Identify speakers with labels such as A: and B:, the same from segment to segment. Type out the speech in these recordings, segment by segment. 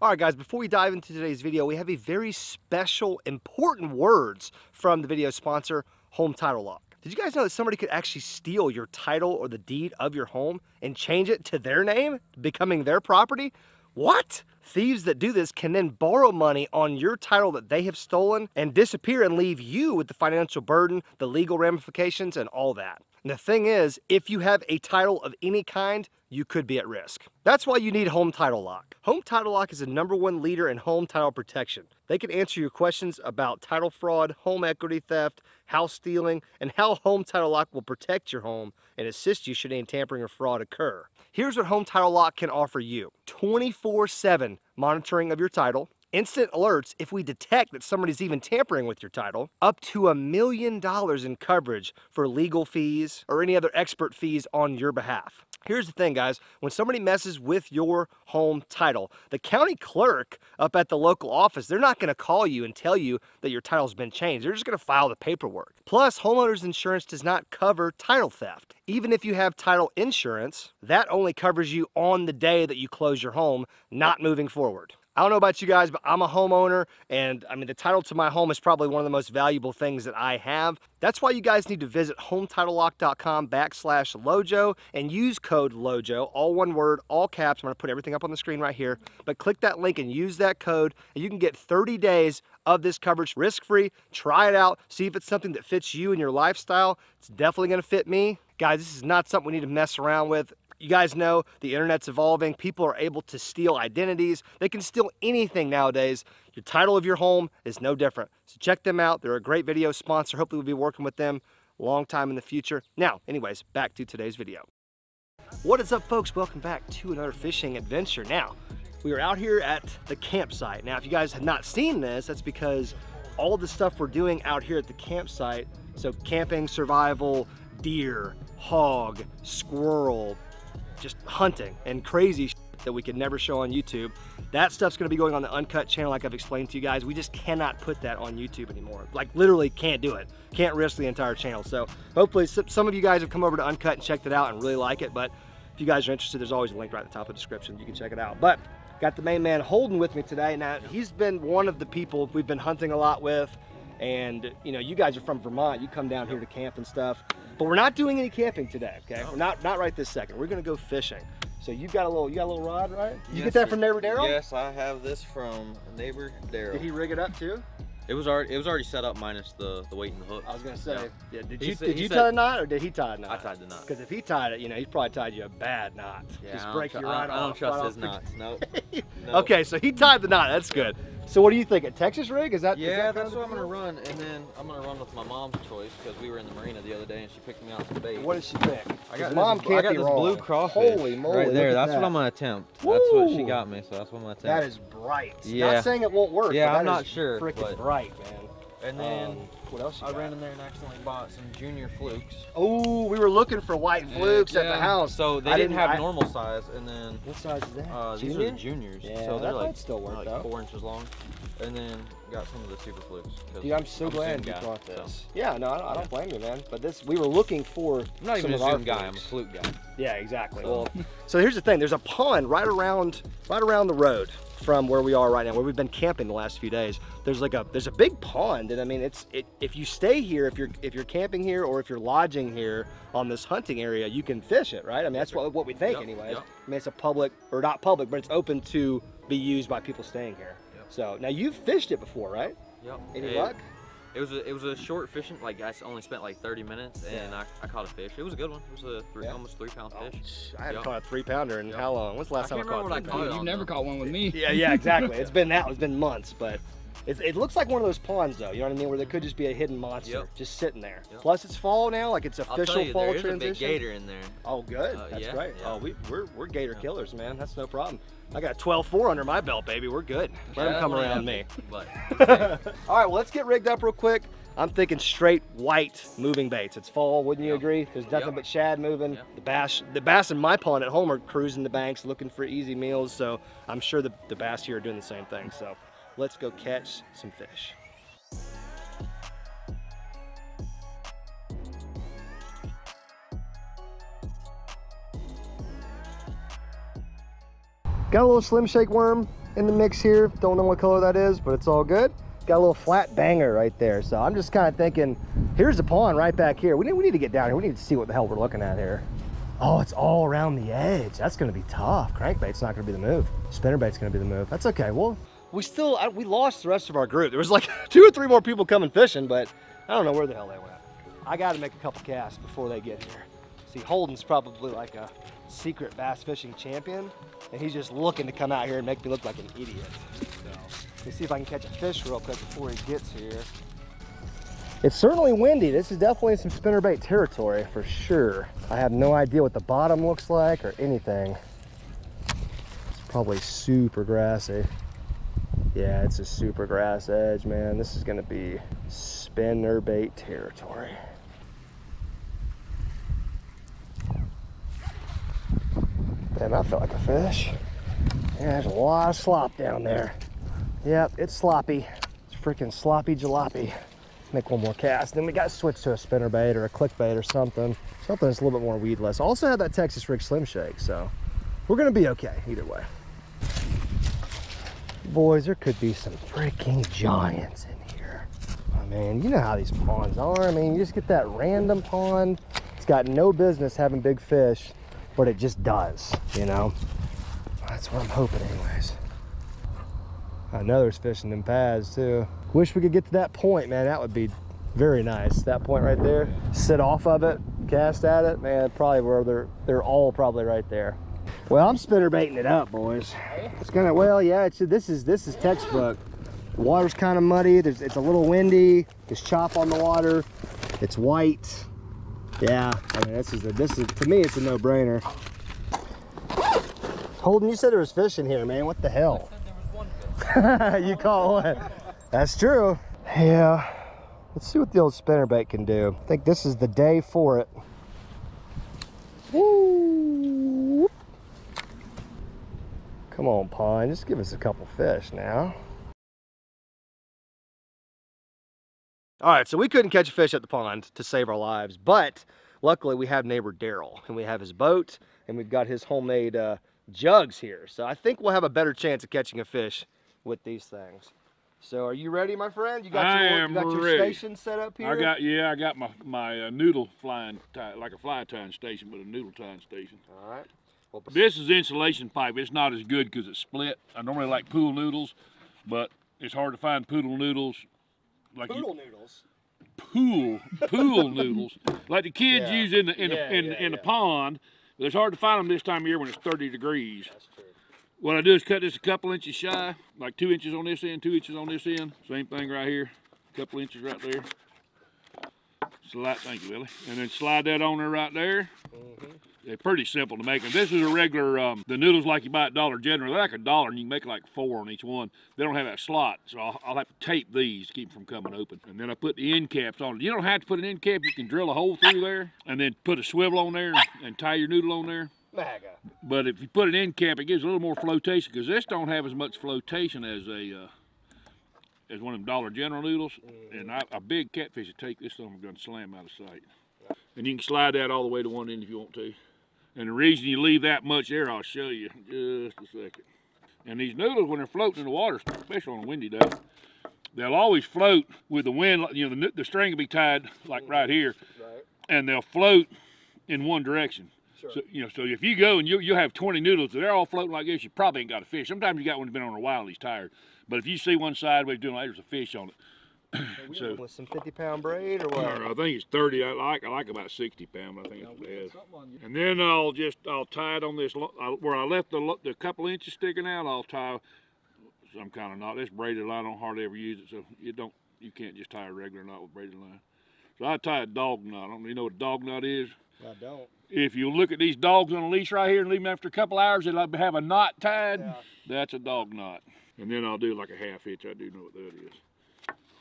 A: All right, guys, before we dive into today's video, we have a very special, important words from the video sponsor, Home Title Lock. Did you guys know that somebody could actually steal your title or the deed of your home and change it to their name, becoming their property? What? Thieves that do this can then borrow money on your title that they have stolen and disappear and leave you with the financial burden, the legal ramifications, and all that. And the thing is, if you have a title of any kind, you could be at risk. That's why you need Home Title Lock. Home Title Lock is the #1 leader in home title protection. They can answer your questions about title fraud, home equity theft, house stealing, and how Home Title Lock will protect your home and assist you should any tampering or fraud occur. Here's what Home Title Lock can offer you: 24/7 monitoring of your title, instant alerts if we detect that somebody's even tampering with your title, up to $1 million in coverage for legal fees or any other expert fees on your behalf. Here's the thing, guys. When somebody messes with your home title, the county clerk up at the local office, they're not going to call you and tell you that your title's been changed. They're just going to file the paperwork. Plus, homeowners insurance does not cover title theft. Even if you have title insurance, that only covers you on the day that you close your home, not moving forward. I don't know about you guys, but I'm a homeowner, and I mean, the title to my home is probably one of the most valuable things that I have. That's why you guys need to visit HometitleLock.com/Lojo and use code Lojo, all one word, all caps. I'm gonna put everything up on the screen right here, but click that link and use that code, and you can get 30 days of this coverage risk-free. Try it out, see if it's something that fits you and your lifestyle. It's definitely gonna fit me. Guys, this is not something we need to mess around with. You guys know the internet's evolving. People are able to steal identities. They can steal anything nowadays. Your title of your home is no different. So check them out. They're a great video sponsor. Hopefully we'll be working with them a long time in the future. Now, anyways, back to today's video. What is up, folks? Welcome back to another fishing adventure. Now, we are out here at the campsite. Now, if you guys have not seen this, that's because all the stuff we're doing out here at the campsite, so camping, survival, deer, hog, squirrel, just hunting and crazy shit that we could never show on YouTube. That stuff's gonna be going on the Uncut channel like I've explained to you guys. We just cannot put that on YouTube anymore. Like literally can't do it. Can't risk the entire channel. So hopefully some of you guys have come over to Uncut and checked it out and really like it. But if you guys are interested, there's always a link right at the top of the description. You can check it out. But got the main man Holden with me today. Now he's been one of the people we've been hunting a lot with. And you know, you guys are from Vermont. You come down here to camp and stuff. But we're not doing any camping today, okay? No. We're not right this second. We're gonna go fishing. So you got a little rod, right? Did you get that from neighbor Darrell?
B: Yes, I have this from neighbor Darrell.
A: Did he rig it up too?
B: It was already set up minus the weight and the hook.
A: I was gonna say, yeah. Did you
B: said,
A: tie the knot or did he tie the knot?
B: I tied the knot.
A: Because if he tied it, you know, he probably tied you a bad knot.
B: Yeah,
A: just break you right off.
B: I don't trust his knots. Nope.
A: Okay, so he tied the knot. That's good. So what do you think? A Texas rig? Is that?
B: Yeah, that's what I'm gonna run, and then I'm gonna run with my mom's choice because we were in the marina the other day and she picked me out some bait.
A: What did she pick?
B: I got
A: mom
B: this,
A: can't
B: I got
A: be
B: this
A: wrong.
B: blue crawfish.
A: Holy moly!
B: Right there. That's what I'm gonna attempt.
A: Woo!
B: That's what she got me, so that's what I'm gonna attempt.
A: That is bright.
B: Yeah.
A: Not saying it won't work.
B: Yeah,
A: but
B: I'm
A: that
B: not
A: is
B: sure.
A: Freaking bright, man.
B: And then
A: what else?
B: I ran in there and accidentally bought some junior flukes.
A: Oh, we were looking for white flukes at the house.
B: So they didn't have normal size, and then
A: what size is that?
B: These are the juniors.
A: Yeah,
B: so they're
A: that
B: like,
A: might still work,
B: like 4 inches long. And then got some of the super flukes.
A: Dude, I'm so glad you brought this. So. Yeah, no, I don't blame you, man. But we were looking for.
B: I'm not even a zoom guy. I'm a fluke guy.
A: Yeah, exactly. So. Well, so here's the thing. There's a pond right around the road from where we are right now, where we've been camping the last few days. There's a big pond, and I mean, if you stay here, if you're camping here or if you're lodging here on this hunting area, you can fish it, right? I mean, that's what we think, anyways. Yep. I mean, it's a public, or not public, but it's open to be used by people staying here. Yep. So now you've fished it before, right?
B: Yep.
A: Any luck?
B: It was a short fishing. Like I only spent like 30 minutes, and I caught a fish. It was a good one. It was a almost 3-pound fish.
A: I haven't caught a 3-pounder in how long? When's the last time I caught a 3-pounder?
C: You've never caught one with me.
A: Yeah, exactly. It's been months, but it looks like one of those ponds, though. You know what I mean? Where there could just be a hidden monster just sitting there. Yep. Plus, it's fall now. Like it's official fall transition.
B: There's a big gator in there.
A: Oh, good. That's great.
B: Yeah.
A: Oh, we're gator killers, man. That's no problem. I got a 12-4 under my belt, baby. We're good. Let them come around me.
B: But,
A: all right, well, let's get rigged up real quick. I'm thinking straight white moving baits. It's fall, wouldn't you agree? There's nothing but shad moving. The bass in my pond at home are cruising the banks looking for easy meals, so I'm sure the bass here are doing the same thing. So let's go catch some fish. Got a little Slim Shake worm. in the mix here. Don't know what color that is, but it's all good. Got a little flat banger right there. So I'm just kind of thinking, here's the pond right back here. We need to get down here. We need to see what the hell we're looking at here. Oh, it's all around the edge. That's going to be tough. Crankbait's not going to be the move. Spinnerbait's going to be the move. That's okay. Well, we lost the rest of our group. There was like 2 or 3 more people coming fishing, but I don't know where the hell they went. I got to make a couple casts before they get here. See, Holden's probably like a secret bass fishing champion, and he's just looking to come out here and make me look like an idiot. So, let me see if I can catch a fish real quick before he gets here. It's certainly windy. This is definitely some spinnerbait territory for sure. I have no idea what the bottom looks like or anything. It's probably super grassy. Yeah, it's a super grass edge, man. This is gonna be spinnerbait territory. Damn, that felt like a fish. Yeah, there's a lot of slop down there. Yep, it's sloppy. It's freaking sloppy jalopy. Make one more cast. Then we got to switch to a spinnerbait or a clickbait or something. Something that's a little bit more weedless. Also have that Texas Rig Slim Shake, so we're gonna be okay either way. Boys, there could be some freaking giants in here. I mean, you know how these ponds are. I mean, you just get that random pond. It's got no business having big fish, but it just does, you know? That's what I'm hoping anyways. I know there's fish in them pads too. Wish we could get to that point, man. That would be very nice. That point right there, sit off of it, cast at it, man, probably where they're all probably right there. Well, I'm spinnerbaiting it up, boys. It's gonna, well, yeah, this is textbook. The water's kind of muddy. It's a little windy. There's chop on the water. It's white. Yeah, I mean, this is to me, it's a no-brainer. Holden, you said there was fish in here, man. What the hell? You caught one. That's true. Yeah. Let's see what the old spinnerbait can do. I think this is the day for it. Woo! Come on, pond. Just give us a couple fish now. All right, so we couldn't catch a fish at the pond to save our lives, but luckily we have neighbor Darrell, and we have his boat, and we've got his homemade jugs here. So I think we'll have a better chance of catching a fish with these things. So are you ready, my friend? You got your station set up here?
C: I got my noodle flying, like a fly tying station, but a noodle tying station.
A: All right. Well,
C: this is insulation pipe. It's not as good because it's split. I normally like pool noodles, but it's hard to find poodle noodles. Like
A: poodle noodles?
C: Pool noodles, like the kids use in the pond. But it's hard to find them this time of year when it's 30 degrees.
A: That's true.
C: What I do is cut this a couple inches shy, like 2 inches on this end, 2 inches on this end. Same thing right here, a couple inches right there. Slide, thank you, Willie. And then slide that on there right there. They're pretty simple to make. And this is a regular, the noodles like you buy at Dollar General, they're like $1 and you can make like 4 on each one. They don't have that slot, so I'll have to tape these to keep them from coming open. And then I put the end caps on it. You don't have to put an end cap, you can drill a hole through there and then put a swivel on there and tie your noodle on there.
A: Mega.
C: But if you put an end cap, it gives a little more flotation because this don't have as much flotation as as one of them Dollar General noodles. And a big catfish will take this thing, I'm going to slam out of sight. And you can slide that all the way to one end if you want to. And the reason you leave that much there, I'll show you in just a second. And these noodles, when they're floating in the water, especially on a windy day, they'll always float with the wind. You know, the string will be tied like right here, and they'll float in one direction. Sure. So, you know, so if you go and you'll have 20 noodles, they're all floating like this, you probably ain't got a fish. Sometimes you got one that's been on a while, he's tired. But if you see one sideways doing like there's a fish on it.
A: So with some 50-pound braid or what?
C: I think it's 30. I like about 60 pound. I think it's bad. And then I'll tie it on this where I left the couple inches sticking out. I'll tie some kind of knot. This braided line, I don't hardly ever use it, so you can't just tie a regular knot with braided line. So I tie a dog knot. I don't really know what a dog knot is.
A: I don't.
C: If you look at these dogs on a leash right here and leave them after a couple hours, they'll have a knot tied. Yeah. That's a dog knot. And then I'll do like a half hitch. I do know what that is.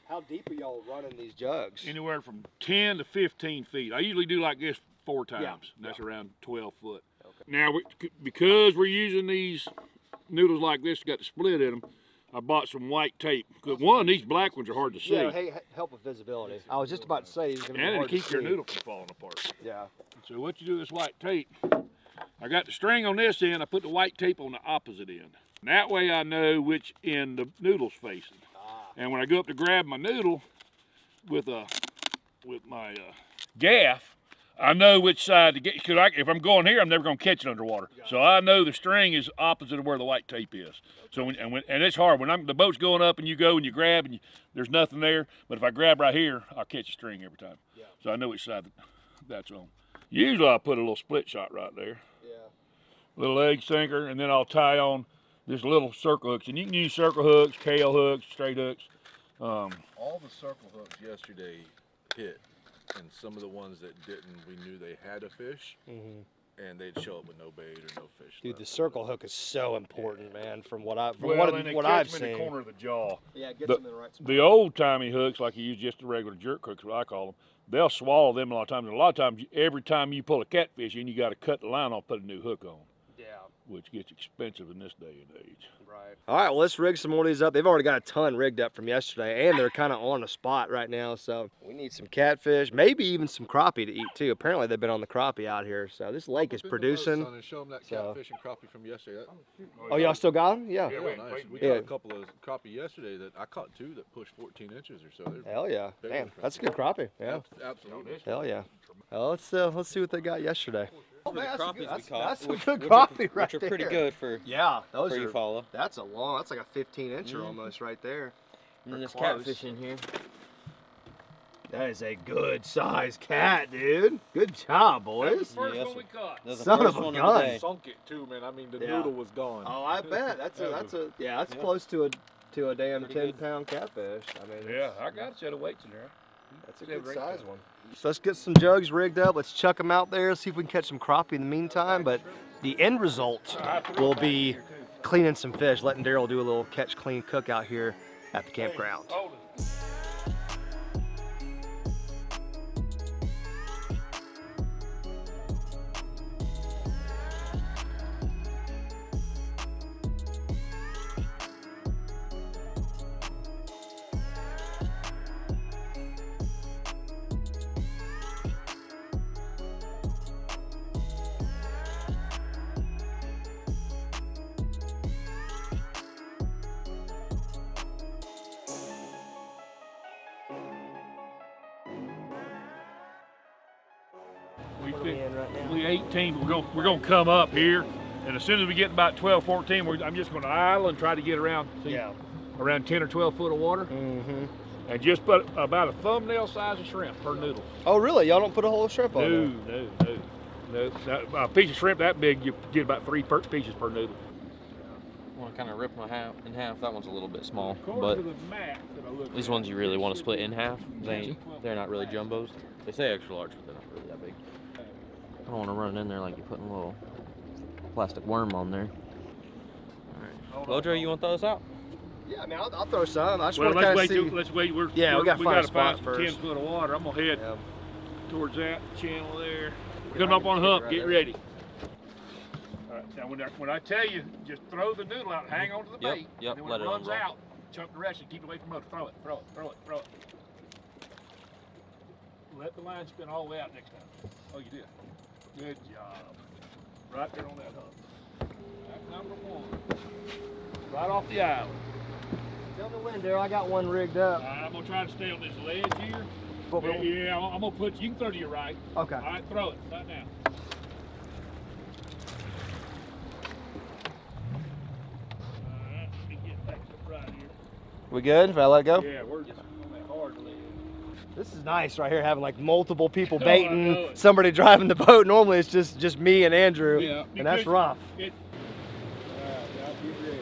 A: How deep are y'all running these jugs?
C: Anywhere from 10 to 15 feet. I usually do like this 4 times. Yeah. And that's around 12 foot. Okay. Now, because we're using these noodles like this, got the split in them, I bought some white tape. Because one, these black ones are hard to see.
A: Yeah, hey, help with visibility. I was just about to say, it's going to be hard to
C: keep your noodle from falling apart.
A: Yeah.
C: So what you do with this white tape, I got the string on this end, I put the white tape on the opposite end. That way I know which end the noodle's facing. And when I go up to grab my noodle with my gaff, I know which side to get, because if I'm going here, I'm never going to catch it underwater. So I know the string is opposite of where the white tape is. So and it's hard when the boat's going up and you go and you grab and there's nothing there. But if I grab right here, I'll catch a string every time. Yeah. So I know which side that's on. Usually I'll put a little split shot right there. Yeah. Little egg sinker, and then I'll tie on this little circle hooks. And you can use circle hooks, kale hooks, straight hooks.
D: All the circle hooks yesterday hit. And some of the ones that didn't, we knew they had a fish, and they'd show up with no bait or no fish.
A: Dude, the circle hook is so important, man. From what I've seen.
C: In the corner of the jaw.
A: Yeah, it gets them in the right spot.
C: The old timey hooks, like you use just the regular jerk hooks, what I call them, they'll swallow them a lot of times. And a lot of times, every time you pull a catfish in, you got to cut the line off, put a new hook on. Yeah. Which gets expensive in this day and age.
A: Right. All right, well, let's rig some more of these up. They've already got a ton rigged up from yesterday, and they're kind of on a spot right now. So we need some catfish, maybe even some crappie to eat too. Apparently, they've been on the crappie out here. So this lake is producing.
D: Show them that catfish and crappie from yesterday.
A: Oh, y'all still got them? Yeah.
D: Yeah, nice. We got a couple of crappie yesterday that I caught two that pushed 14 inches or so.
A: Hell yeah. Damn, that's a good crappie. Yeah.
D: Absolutely.
A: Hell yeah. Well, let's see what they got yesterday.
B: Oh, man, that's
A: some good crappie right
B: which are pretty good for
A: those
B: for you follow.
A: That's like a 15-incher almost right there.
B: And then there's catfish in here.
A: That is a good size cat, dude. Good job, boys.
C: That's the first one we caught.
A: Son of a gun.
D: Sunk it too, man. I mean, the noodle was gone.
A: Oh, I bet. That's close to a damn 10-pound catfish. I mean,
C: yeah, I got a set of weights in there.
A: That's a good size one. So let's get some jugs rigged up. Let's chuck them out there, see if we can catch some crappie in the meantime. But the end result will be cleaning some fish, letting Darrell do a little catch, clean, cook out here at the campground.
C: We 18. We're gonna come up here, and as soon as we get about 12, 14, I'm just gonna idle and try to get around around 10 or 12 foot of water, and just put about a thumbnail size of shrimp per noodle.
A: Oh, really? Y'all don't put a whole shrimp on
C: there? No. A piece of shrimp that big, you get about 3 pieces per noodle.
B: I want to kind of rip my in half. That one's a little bit small, but these ones you really want to split in half. They're not really jumbos. They say extra large, but they're not really that big. I don't want to run in there like you're putting a little plastic worm on there. All right. Lojo, you want to throw this out?
A: Yeah, I mean, I'll throw some. I just want to kind of see.
C: Let's wait. We
A: got to find
C: about 10 foot of water. I'm going to head towards that channel there. Coming up on the hump. Get ready. All right. Now, when I tell you, just throw the noodle out and hang on to the bait.
B: Yep.
C: And then when it runs out, chunk the rest and keep it away from the motor. Throw it. Let the line spin all the way out next time. Oh, you did. Good job. Right there on that hook. That's number 1. Right off the island.
A: Tell me when, Darrell. I got one rigged up.
C: I'm going to try to stay on this ledge here. Yeah, I'm going to put you can throw to your right.
A: Okay.
C: All right, throw it right now. All right, let me get back to right here.
A: We good if I let go?
C: Yeah, we're just on that hard ledge.
A: This is nice right here, having like multiple people baiting, somebody driving the boat. Normally it's just me and Andrew, and that's rough.
C: All right, now get ready.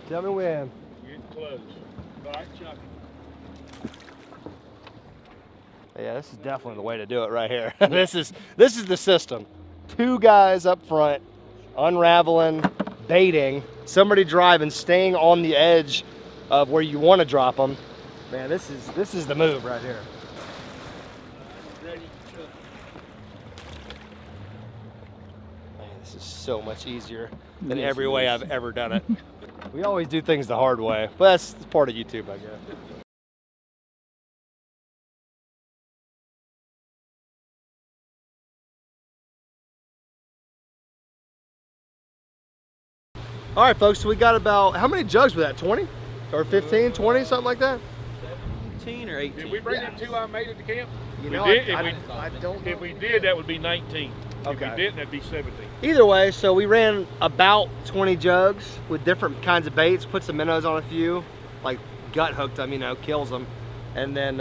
A: Tell me when.
C: Get close. All right, chuck it.
A: Yeah, this is definitely the way to do it right here. This is the system. 2 guys up front, unraveling, baiting, somebody driving, staying on the edge of where you want to drop them. Man, this is the move right here. Man, this is so much easier than every way I've ever done it. We always do things the hard way, but that's part of YouTube, I guess. All right, folks, so we got about, how many jugs was that, 20? Or 15, 20, something like that?
B: 17 or 18.
C: Did we bring them 2 I made at the camp?
A: You
C: We
A: know,
C: did?
A: I don't know.
C: If we did, that would be 19. If
A: Okay.
C: we didn't, that'd be 17.
A: Either way, so we ran about 20 jugs with different kinds of baits, put some minnows on a few, like gut hooked them, you know, kills them, and then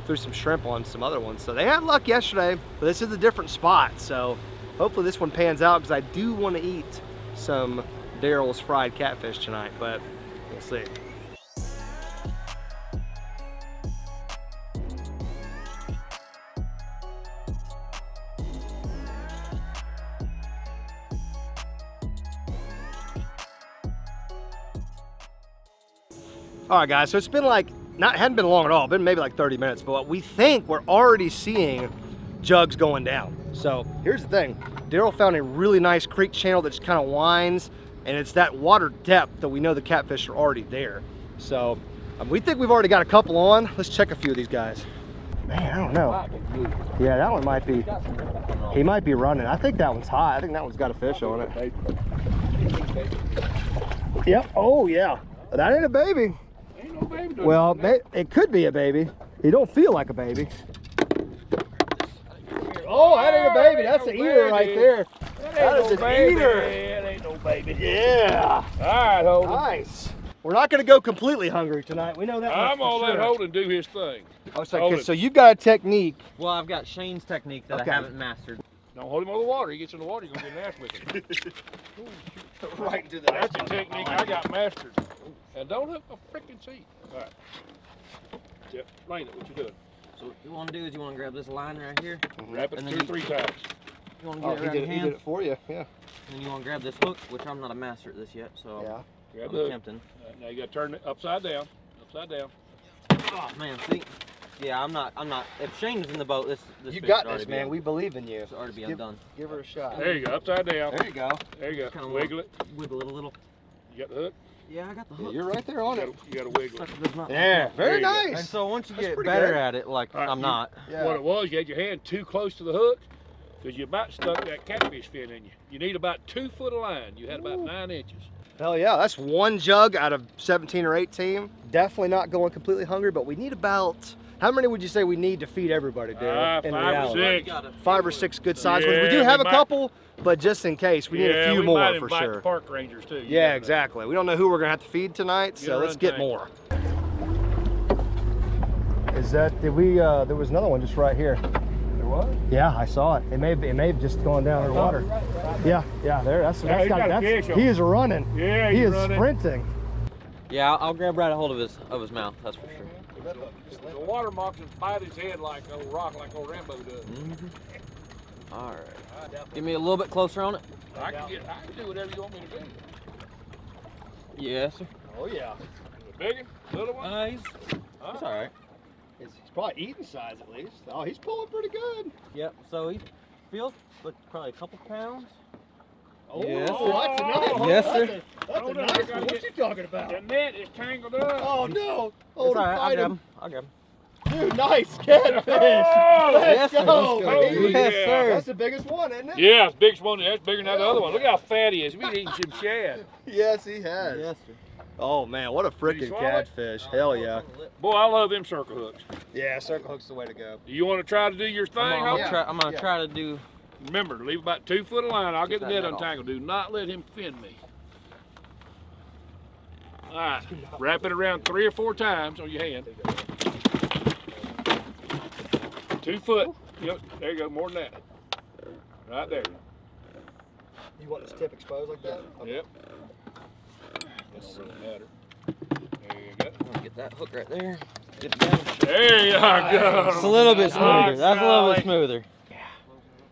A: threw some shrimp on some other ones. So they had luck yesterday, but this is a different spot, so hopefully this one pans out, because I do want to eat some Darrell's fried catfish tonight, but we'll see. All right, guys, so it's been like, hadn't been long at all, been maybe like 30 minutes, but we think we're already seeing jugs going down. So here's the thing, Darrell found a really nice creek channel that just kind of winds, and it's that water depth that we know the catfish are already there. So we think we've already got a couple on. Let's check a few of these guys. Man, I don't know. Yeah, that one might be, he might be running. I think that one's hot. I think that one's got a fish on it. Yep, oh yeah, that ain't a baby.
C: Ain't no baby.
A: Well, it could be a baby. He don't feel like a baby. Oh, that ain't a baby. That's an eater right there. That is an eater.
C: That ain't no baby.
A: Yeah.
C: All right, Holden.
A: Nice. We're not going to go completely hungry tonight. We know that.
C: I'm
A: much for
C: gonna let
A: sure.
C: Holden do his thing.
A: Oh, sorry,
C: Holden.
A: so you've got a technique.
B: Well, I've got Shane's technique that
A: Okay.
B: I haven't mastered.
C: Don't hold him over the water. He gets in the water, you're gonna get an ass with him.
A: Right into the
C: That's the technique I got mastered. And don't hook a freaking seat. All right. Yep. Explain it. What you doing?
B: So what you want to do is you want to grab this line right here.
C: Wrap it
B: And
C: 2
B: then
C: or 3 times.
B: You want to
A: Oh,
B: get it around your
A: he
B: hand.
A: did it for you. Yeah.
B: And then you want to grab this hook, which I'm not a master at this yet, so
A: Yeah.
C: Grab
B: I'm
C: the hook.
B: attempting.
C: Now you gotta turn it upside down. Upside down.
B: Oh man, see? Yeah, I'm not. If Shane was in the boat, this
A: You
B: fish
A: got
B: would already
A: this,
B: be
A: man.
B: on-
A: We believe in you.
B: it's already be
A: Give-
B: undone.
A: Give her a shot.
C: There you go. Upside down.
A: There you go.
C: There you
B: Just
C: go.
B: kinda
C: Wiggle it.
B: Wiggle it a little.
C: You got the hook?
B: Yeah, I got the
A: Yeah,
B: hook.
A: you're right there on it.
C: You gotta wiggle it.
B: Sucker does not-
A: Yeah, very
C: There you go.
B: And
A: nice.
B: so once you
A: That's
B: get
A: pretty
B: better
A: good.
B: at it, like
C: All right,
B: I'm
C: you-
B: not.
A: Yeah.
C: What it was, you had your hand too close to the hook because you about stuck that catfish fin in you. You need about 2 foot of line. You had about 9 inches.
A: Hell yeah, that's 1 jug out of 17 or 18. Definitely not going completely hungry, but we need about, how many would you say we need to feed everybody, Darrell? in
C: 5 or
A: reality?
C: 6.
A: 5 or 6 good sized ones. We
C: Yeah,
A: do
C: we
A: have a
C: might-
A: couple, but just in case, we need a few
C: we
A: more
C: might
A: for
C: invite
A: sure.
C: the park rangers too. You
A: Yeah,
C: never know.
A: exactly. We don't know who we're gonna have to feed tonight,
C: Get
A: so
C: a
A: let's
C: run
A: get
C: tank.
A: more. Is that, there was another one just right here.
C: There was?
A: Yeah, I saw it. It may have just gone down in the water. Yeah, there. That's
C: Yeah, he's got a fish on
A: he
C: him.
A: is running.
C: Yeah,
A: He
C: he's
A: is
C: running.
A: sprinting.
B: Yeah, I'll grab right a hold of his mouth. That's for sure.
C: The water moccasins bite his head like a rock, like old Rambo does.
B: All right. Give me a little bit closer on it.
C: I can do whatever you want me to do.
B: Yes, sir.
A: Oh yeah.
C: The big one, little one.
B: He's all right.
A: He's probably eating size at least. Oh, he's pulling pretty good.
B: Yep. So he feels like probably a couple pounds.
A: Oh,
B: Yes,
A: oh, that's a nice one.
B: Yes,
A: That's
B: sir.
A: That's a
C: Hold on, I
A: nice
C: gotta
A: one. What
C: get-
A: you talking about?
C: The net is tangled up.
A: Oh no!
B: It's
A: Oh,
B: all right. I'll
A: fight
B: grab
A: him.
B: him. I'll grab him.
A: Dude, nice catfish.
C: Oh,
A: Let's
B: yes, sir.
A: go,
B: Let's
C: go.
A: baby.
B: Yes,
C: Yeah.
B: sir.
A: That's the biggest one, isn't it?
C: Yeah, it's the biggest one. That's bigger than that other one. Look how fat he is. We've eaten some shad.
A: Yes, he has.
B: Yes, sir.
A: Oh man, what a
C: Did you
A: freaking
C: swallow it?
A: catfish! Hell yeah.
C: Boy, I love them circle hooks.
A: Yeah, circle hook's the way to go.
C: Do you want to try to do your thing?
B: I'm
C: Holden?
B: gonna try to do.
C: Remember, leave about 2 foot of line. I'll get the
B: Get that
C: net
B: net off.
C: untangled. Do not let him fin me. All right, wrap it around 3 or 4 times on your hand. 2 foot. Yep, there you go, more than that. Right there.
A: You want this tip exposed like that?
C: Yep. Doesn't really matter. There you go.
B: I'm gonna get that hook right there. Get it down.
C: There you go.
B: It's a little bit smoother.
C: Nice,
B: That's a little bit
C: Sally.
B: smoother.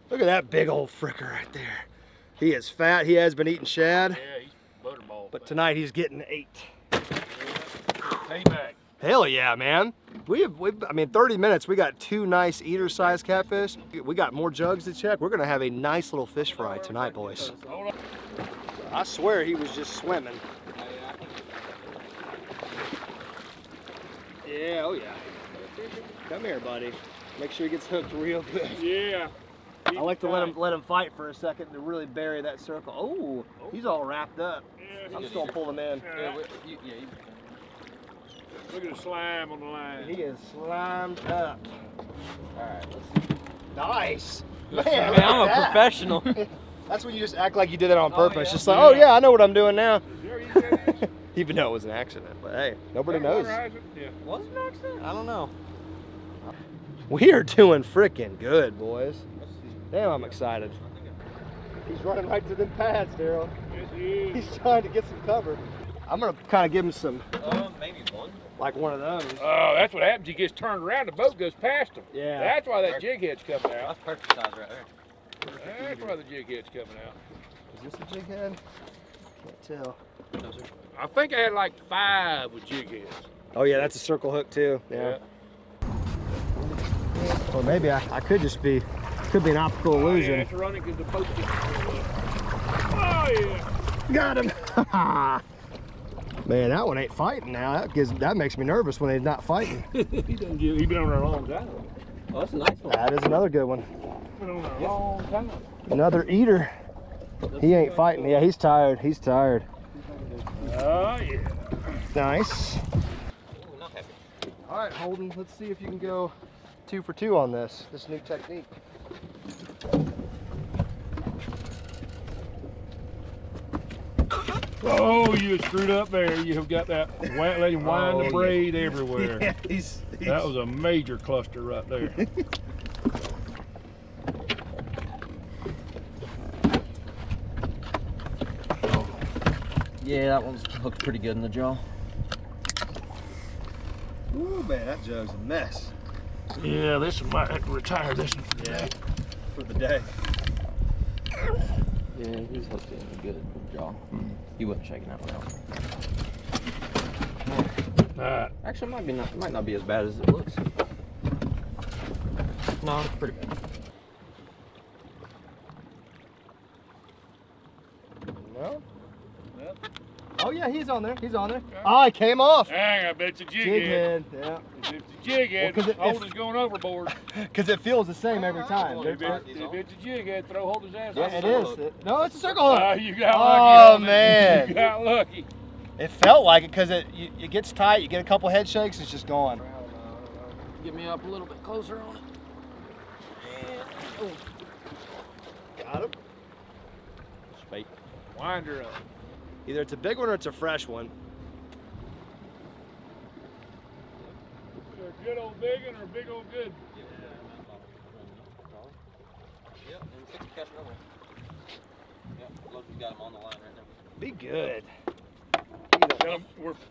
A: Look at that big old fricker right there. He is fat. He has been eating shad,
C: Yeah, he's butterball.
A: but tonight he's getting 8.
C: Payback.
A: Hell yeah, man. I mean, 30 minutes, we got 2 nice eater-sized catfish. We got more jugs to check. We're gonna have a nice little fish fry tonight, boys.
C: Hold on.
A: I swear he was just swimming. Yeah, oh yeah. Come here, buddy. Make sure he gets hooked real good.
C: Yeah.
A: I like to let him fight for a second to really bury that circle. Oh, he's all wrapped up.
C: Yeah,
A: I'm just gonna pull him in.
C: Look at the slime on the line.
A: He is slimed up.
B: All right, let's see.
A: Nice. Man,
B: Man,
A: look
B: I'm
A: at
B: a
A: that.
B: professional.
A: That's when you just act like you did it on purpose.
B: yeah.
A: Just like, oh yeah, I know what I'm doing now.
C: There you go.
A: Even though it was an accident, but hey, nobody knows.
C: Yeah.
B: Was it an accident? I don't know.
A: We are doing freaking good, boys. Damn, I'm excited. He's running right to them pads, Darrell.
C: Yes, he is.
A: He's trying to get some cover. I'm gonna kind of give him some,
B: Maybe one.
A: like one of those.
C: Oh, that's what happens. He gets turned around, the boat goes past him.
A: Yeah.
C: That's why that jig head's coming out.
B: That's perfect size right there.
C: That's why the jig head's coming out.
A: Is this a jig head? Can't tell.
B: No, sir.
C: I think I had like 5 with jig heads.
A: Oh yeah, that's a circle hook too. Yeah. Or maybe I could just be, could be an optical
C: Oh, yeah,
A: illusion.
C: it's running because the boat gets... Oh, yeah.
A: Got him. Man, that one ain't fighting now. That makes me nervous when he's not fighting.
C: He doesn't give, he's been on there a long time.
B: Oh, that's a nice one.
A: That is another good one.
C: Been on there a long time.
A: Another eater. He ain't fighting. Yeah, he's tired. He's tired.
C: Oh, yeah.
A: Nice.
B: Ooh, not happy.
A: All right, Holden, let's see if you can go 2 for 2 on this new technique.
C: Oh, you screwed up there. You have got that let him wind the braid everywhere.
A: Yeah,
C: That was a major cluster right there.
B: Yeah, that one's hooked pretty good in the jaw.
A: Ooh, man, that jug's a mess.
C: Yeah, this one might have to retire this one.
A: Yeah, for the day.
B: Yeah, he's hooked in good jaw. He wasn't shaking that one out.
C: Alright.
B: Actually, might not be as bad as it looks. No, it's pretty bad.
A: No? Oh yeah, he's on there. He's on there. Oh, he came off.
C: Dang, I bet it's a jig
A: Jig
C: head.
A: head. Yeah.
C: If it's a jig head,
A: Well, 'cause
C: Holden's going overboard.
A: Because it feels the same every time.
C: If it's a jig head, throw Holden's ass
A: Yeah,
C: off.
A: it is. No, it's a circle hook.
C: Oh, you got lucky.
A: Oh
C: Holden.
A: man.
C: You got lucky.
A: It felt like it because it gets tight. You get a couple head shakes, it's just gone.
B: Get me up a little bit closer on it. And,
A: Got him.
B: Spate.
C: Wind her up.
A: Either it's a big one or it's a fresh one.
C: Either a good old big one or a big old good.
B: Yep, and 6 catch another one. Yep, Loki's got him on the line right now.
A: Be good.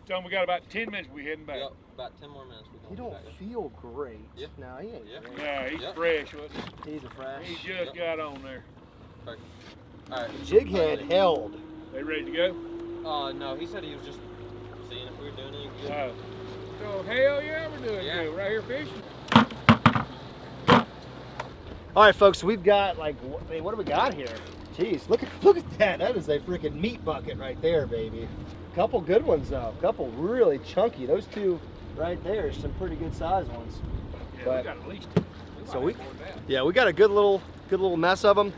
C: Tell him we got about 10 minutes. We heading back.
B: Yep, about 10 more minutes.
A: He don't feel great.
B: Yep.
A: No, he ain't
B: Yep.
A: great.
C: Yeah, he's
B: Yep.
C: fresh. Wasn't
A: He's a fresh.
C: he? He just got on there.
B: All right.
A: Jig head held.
C: They ready to go?
B: No, he said he was just seeing if we were doing any good.
C: So hell yeah, we're doing
B: Yeah.
C: good. Right here fishing.
A: All right, folks, we've got like, what do we got here? Jeez, look at that. That is a freaking meat bucket right there, baby. Couple good ones though. Couple really chunky. Those 2 right there, some pretty good sized ones.
C: Yeah,
A: But-
C: we got at least 2.
A: So we got a good little mess of them.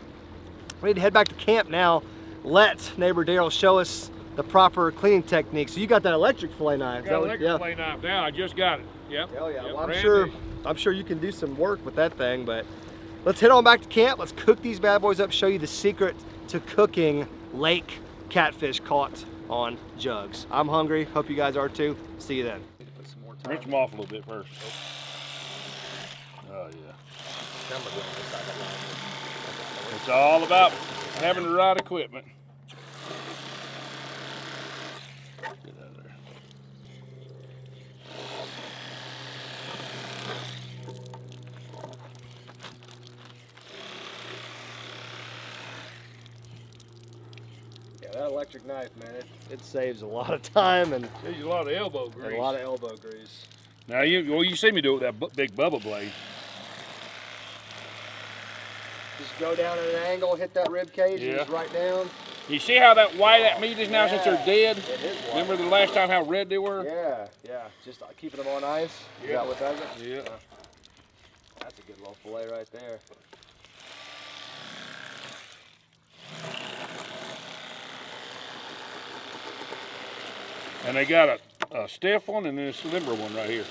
A: We need to head back to camp now. Let neighbor Darrell show us the proper cleaning technique. So you got that electric fillet knife?
C: Got electric fillet knife down. I just got it. Yep.
A: Oh yeah.
C: Yep,
A: Well,
C: brand
A: I'm sure you can do some work with that thing. But let's head on back to camp. Let's cook these bad boys up. Show you the secret to cooking lake catfish caught on jugs. I'm hungry. Hope you guys are too. See you then.
C: Rinse them off a little bit first. Oh yeah. It's all about having the right equipment. Get out of there.
A: Yeah, that electric knife, man, it saves a lot of time and
C: There's a lot of elbow
A: a
C: grease.
A: lot of elbow grease.
C: Now you see me do it with that big bubble blade.
A: Just go down at an angle, hit that rib cage, and just right down.
C: You see how that white that meat is now since they're dead?
A: It is white.
C: Remember the last time how red they were?
A: Yeah, yeah. Just keeping them on ice. Is
C: Yeah.
A: that what does it?
C: Yeah.
A: That's a good little fillet right there.
C: And they got a stiff one and then a limber one right here.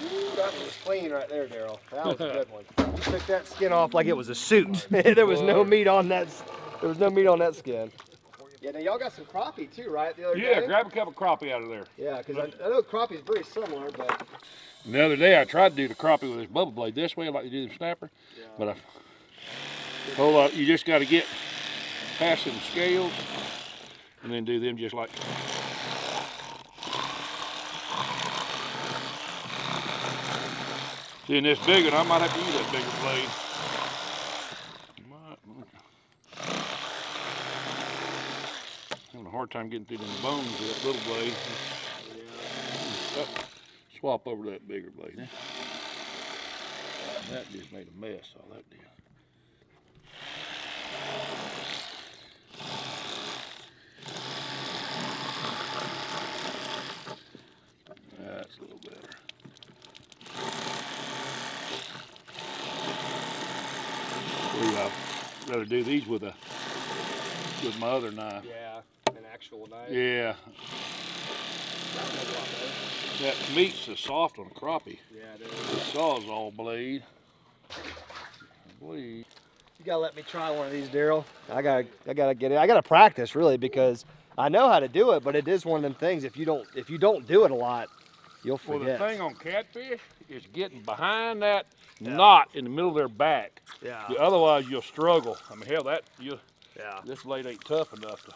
A: Ooh, that one was clean right there, Darrell. That was a good one. You took that skin off like it was a suit. There was no meat on that. There was no meat on that skin. Yeah, now y'all got some crappie too, right? The other day?
C: Yeah, grab a couple crappie out of there.
A: Yeah, because I know crappie is very similar, but.
C: The other day I tried to do the crappie with this bubble blade this way, like you do the snapper, but hold up, you just got to get past them scales and then do them just like. Seeing this bigger, I might have to use that bigger blade. Having a hard time getting through them bones with that little blade. Swap over that bigger blade. That just made a mess, all that did. That's a little better. I'd rather do these with my other knife.
A: Yeah, an actual knife.
C: Yeah. That meat's so soft on a crappie.
A: Yeah, it is.
C: The sawzall blade. You
A: gotta let me try one of these, Darrell. I gotta get it. I gotta practice really because I know how to do it, but it is one of them things. If you don't do it a lot, you'll forget.
C: Well, the thing on catfish is getting behind that knot in the middle of their back.
A: Yeah.
C: Otherwise, you'll struggle. I mean, hell, this blade ain't tough enough to.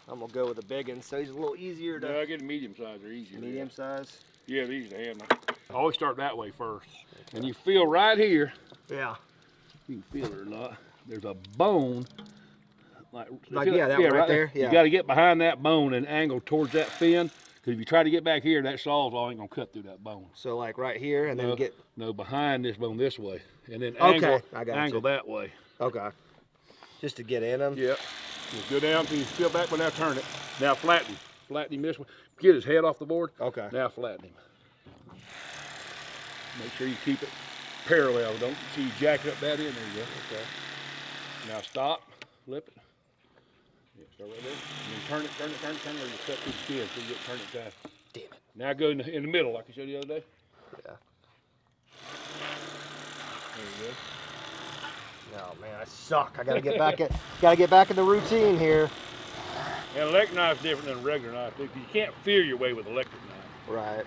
A: I'm gonna go with a big one, so he's a little easier to.
C: Yeah, I get a medium size. They're easier.
A: Medium size.
C: Yeah, they're easy to handle. I always start that way first, and you feel right here.
A: Yeah.
C: You can feel it or not. There's a bone. Right
A: there. Yeah.
C: You got to get behind that bone and angle towards that fin. Because if you try to get back here, that sawzall ain't gonna cut through that bone.
A: So like right here, and then get.
C: No, behind this bone this way, and then angle that way.
A: Okay. Just to get in them.
C: Yep. Just go down till you feel back, but now turn it. Now flatten him this way. Get his head off the board.
A: Okay.
C: Now flatten him. Make sure you keep it parallel. Don't see you jack up that in. There you go. Okay. Now stop. Flip it. Yeah, start right there. And then turn it, or you cut through the skin so you get turn it down.
A: Damn it.
C: Now go in the middle like I showed you the other day.
A: Yeah.
C: There you go.
A: Oh man, I suck. I gotta get back in the routine here.
C: And an electric knife's different than a regular knife too. You can't feel your way with an electric knife.
A: Right.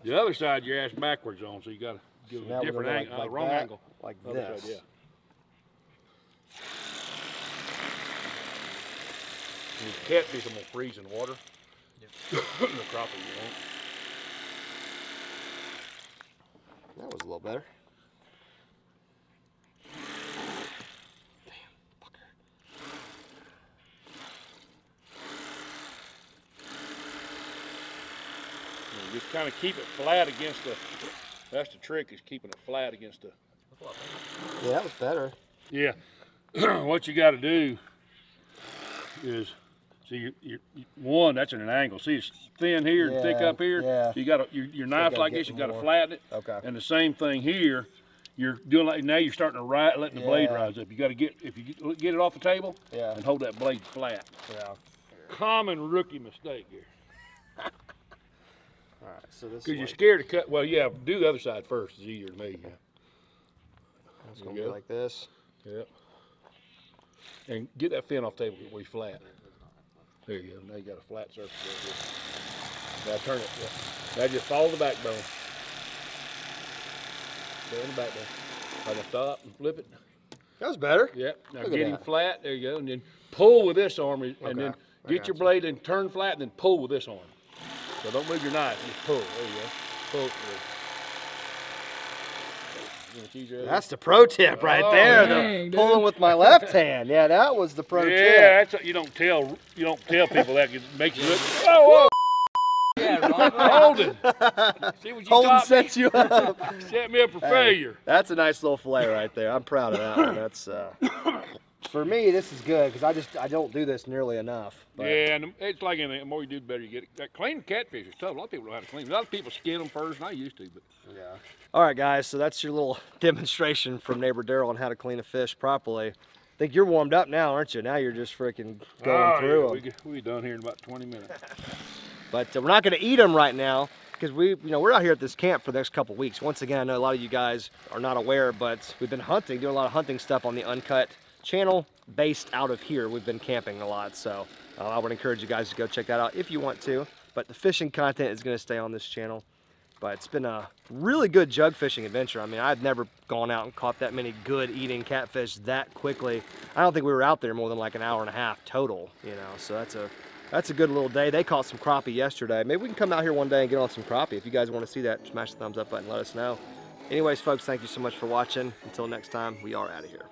C: The other side your ass backwards on, so you gotta give it a different angle,
A: like
C: wrong
A: that,
C: angle.
A: Like
C: other
A: this.
C: Side, yeah. Catfish, I'm gonna freeze in water. Yep. The crappie you won't.
A: That was a little better.
C: Just kind of keep it flat against that's the trick, is keeping it flat against the.
A: Yeah, that was better.
C: Yeah. What you got to do is, see, one, that's at an angle. See, it's thin here and thick up here.
A: Yeah.
C: So you got your knife like this, you got to flatten it.
A: Okay.
C: And the same thing here. You're doing like now. You're starting to letting the blade rise up. You got to get get it off the table.
A: Yeah.
C: And hold that blade flat.
A: Yeah.
C: Common rookie mistake here.
A: All right, so this.
C: Because you're scared to cut. Well, yeah, do the other side first. It's easier to me. Yeah.
A: It's gonna be like this.
C: Yep. And get that fin off the table where you flat. There you go. Now you got a flat surface there. Now turn it. Yeah. Now just follow the backbone. Go in the backbone. I'm gonna stop and flip it.
A: That was better.
C: Yep. Now get him flat. There you go. And then pull with this arm, and then get your blade and turn flat, and then pull with this arm. So don't move your knife, just pull. There you go. Pull.
A: That's the pro tip right there.
B: Dang,
A: pulling with my left hand. Yeah, that was the pro tip.
C: Yeah, that's what you don't tell people that, it makes you look. Whoa,
B: Yeah, right.
C: Holden. See what you
A: Holden
C: taught me?
A: sets you up.
C: Set me up for failure.
A: That's a nice little fillet right there. I'm proud of that one. That's for me. This is good because I don't do this nearly enough. But.
C: Yeah, and it's like anything. The more you do, the better you get it. That cleaning catfish is tough. A lot of people know how to clean them. A lot of people skin them first, and I used to, but
A: yeah. All right, guys. So that's your little demonstration from neighbor Darrell on how to clean a fish properly. think you're warmed up now, aren't you? Now you're just freaking going through them.
C: We done here in about 20 minutes.
A: But we're not going to eat them right now because we're out here at this camp for the next couple weeks. Once again, I know a lot of you guys are not aware, but we've been hunting, doing a lot of hunting stuff on the Uncut channel based out of here. We've been camping a lot, so I would encourage you guys to go check that out if you want to. But the fishing content is going to stay on this channel. But it's been a really good jug fishing adventure. I mean, I've never gone out and caught that many good eating catfish that quickly. I don't think we were out there more than like an hour and a half total, you know, so that's a good little day. They caught some crappie yesterday. Maybe we can come out here one day and get on some crappie. If you guys want to see that, smash the thumbs up button, let us know. Anyways, folks, thank you so much for watching. Until next time, we are out of here.